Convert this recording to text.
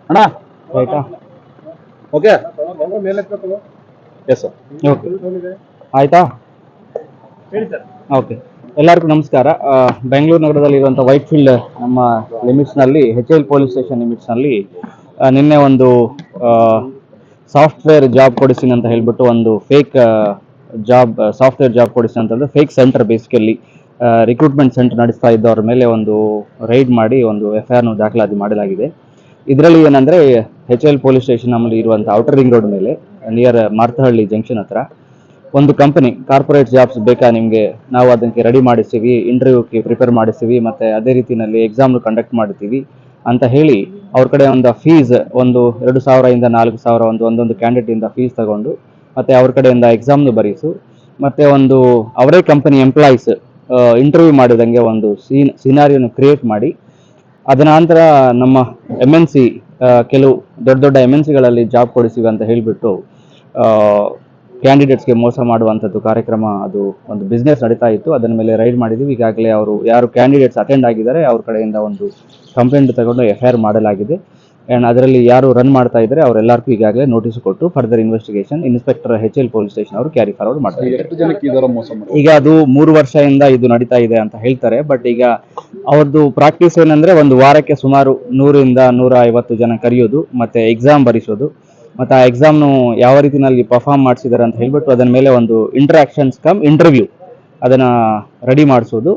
ಅಣ್ಣ ರೈಟಾ? Okay yes sir. Okay, ಆಯ್ತಾ? ಓಕೆ, ಎಲ್ಲರಿಗೂ ನಮಸ್ಕಾರ. ಬೆಂಗಳೂರು ನಗರದಲ್ಲಿರುವಂಥ ವೈಟ್ಫೀಲ್ಡ್ ನಮ್ಮ ಲಿಮಿಟ್ಸ್ನಲ್ಲಿ, HL ಪೊಲೀಸ್ ಸ್ಟೇಷನ್ ಲಿಮಿಟ್ಸ್ನಲ್ಲಿ ನಿನ್ನೆ ಒಂದು ಸಾಫ್ಟ್ವೇರ್ ಜಾಬ್ ಕೊಡಿಸ್ತೀನಿ ಅಂತ ಹೇಳ್ಬಿಟ್ಟು ಒಂದು ಫೇಕ್ ಸಾಫ್ಟ್ವೇರ್ ಜಾಬ್ ಕೊಡಿಸ್ತೀನಿ ಅಂತಂದ್ರೆ fake centre, basically recruitment centre ನಡೆಸ್ತಾ ಇದ್ದವ್ರ ಮೇಲೆ ಒಂದು ರೈಡ್ ಮಾಡಿ ಒಂದು FIR ದಾಖಲಾತಿ ಮಾಡಲಾಗಿದೆ. ಇದರಲ್ಲಿ ಏನಂದ್ರೆ HL ಪೊಲೀಸ್ ಸ್ಟೇಷನ್ ನಮ್ಮಲ್ಲಿ ಇರುವಂಥ ಔಟರ್ ರಿಂಗ್ ರೋಡ್ ಮೇಲೆ ನಿಯರ್ ಮಾರ್ತಹಳ್ಳಿ ಜಂಕ್ಷನ್ ಹತ್ರ ಒಂದು ಕಂಪನಿ ಕಾರ್ಪೊರೇಟ್ ಜಾಬ್ಸ್ ಬೇಕಾ ನಿಮಗೆ, ನಾವು ಅದಕ್ಕೆ ರೆಡಿ ಮಾಡಿಸ್ತೀವಿ, ಇಂಟರ್ವ್ಯೂಗೆ ಪ್ರಿಪೇರ್ ಮಾಡಿಸ್ತೀವಿ, ಮತ್ತು ಅದೇ ರೀತಿಯಲ್ಲಿ ಎಕ್ಸಾಮ್ ಕಂಡಕ್ಟ್ ಮಾಡ್ತೀವಿ ಅಂತ ಹೇಳಿ ಅವ್ರ ಕಡೆ ಒಂದು ಫೀಸ್ ಒಂದು 2,000 ಇಂದ 4,000 ಒಂದೊಂದು ಕ್ಯಾಂಡಿಡೇಟಿಂದ ಫೀಸ್ ತಗೊಂಡು ಮತ್ತು ಅವ್ರ ಕಡೆಯಿಂದ ಎಕ್ಸಾಮ್ನು ಬರೀಸು, ಮತ್ತು ಒಂದು ಅವರೇ ಕಂಪನಿ ಎಂಪ್ಲಾಯೀಸ್ ಇಂಟರ್ವ್ಯೂ ಮಾಡಿದಂಗೆ ಒಂದು ಸಿನಾರಿಯೋನ ಕ್ರಿಯೇಟ್ ಮಾಡಿ, ಅದರ ನಂತರ ನಮ್ಮ MNC ಕೆಲವು ದೊಡ್ಡ ದೊಡ್ಡ MNCಗಳಲ್ಲಿ ಜಾಬ್ ಕೊಡಿಸಿವಿ ಅಂತ ಹೇಳಿಬಿಟ್ಟು ಕ್ಯಾಂಡಿಡೇಟ್ಸ್ಗೆ ಮೋಸ ಮಾಡುವಂಥದ್ದು ಕಾರ್ಯಕ್ರಮ, ಅದು ಒಂದು ಬಿಸ್ನೆಸ್ ನಡೀತಾ ಇತ್ತು. ಅದರ ಮೇಲೆ ರೈಡ್ ಮಾಡಿದ್ದೀವಿ. ಈಗಾಗಲೇ ಅವರು ಯಾರು ಕ್ಯಾಂಡಿಡೇಟ್ಸ್ ಅಟೆಂಡ್ ಆಗಿದ್ದಾರೆ ಅವ್ರ ಕಡೆಯಿಂದ ಒಂದು ಕಂಪ್ಲೇಂಟ್ ತಗೊಂಡು FIR ಮಾಡಲಾಗಿದೆ. ಆ್ಯಂಡ್ ಅದರಲ್ಲಿ ಯಾರು ರನ್ ಮಾಡ್ತಾ ಇದ್ದಾರೆ ಅವರೆಲ್ಲರಿಗೂ ಈಗಾಗಲೇ ನೋಟಿಸ್ ಕೊಟ್ಟು further investigation inspector HL police station ಅವರು ಕ್ಯಾರಿ ಫಾರ್ವರ್ಡ್ ಮಾಡ್ತಾರೆ. ಎಷ್ಟು ಜನಕ್ಕೆ ಇದರ ಮೋಸ ಮಾಡಿ? ಈಗ ಅದು 3 ವರ್ಷದಿಂದ ಇದು ನಡೀತಾ ಇದೆ ಅಂತ ಹೇಳ್ತಾರೆ. ಬಟ್ ಈಗ ಅವ್ರದ್ದು ಪ್ರಾಕ್ಟೀಸ್ ಏನಂದ್ರೆ ಒಂದು ವಾರಕ್ಕೆ ಸುಮಾರು 100 ಇಂದ 150 ಜನ ಕರೆಯೋದು, ಮತ್ತೆ ಎಕ್ಸಾಮ್ ಬರೆಸೋದು, ಮತ್ತು ಆ ಎಕ್ಸಾಮ್ನು ಯಾವ ರೀತಿಯಲ್ಲಿ ಪರ್ಫಾರ್ಮ್ ಮಾಡಿಸಿದ್ದಾರೆ ಅಂತ ಹೇಳ್ಬಿಟ್ಟು ಅದರ ಮೇಲೆ ಒಂದು ಇಂಟರಾಕ್ಷನ್ಸ್ ಕಮ್ ಇಂಟರ್ವ್ಯೂ ಅದನ್ನು ರೆಡಿ ಮಾಡಿಸೋದು.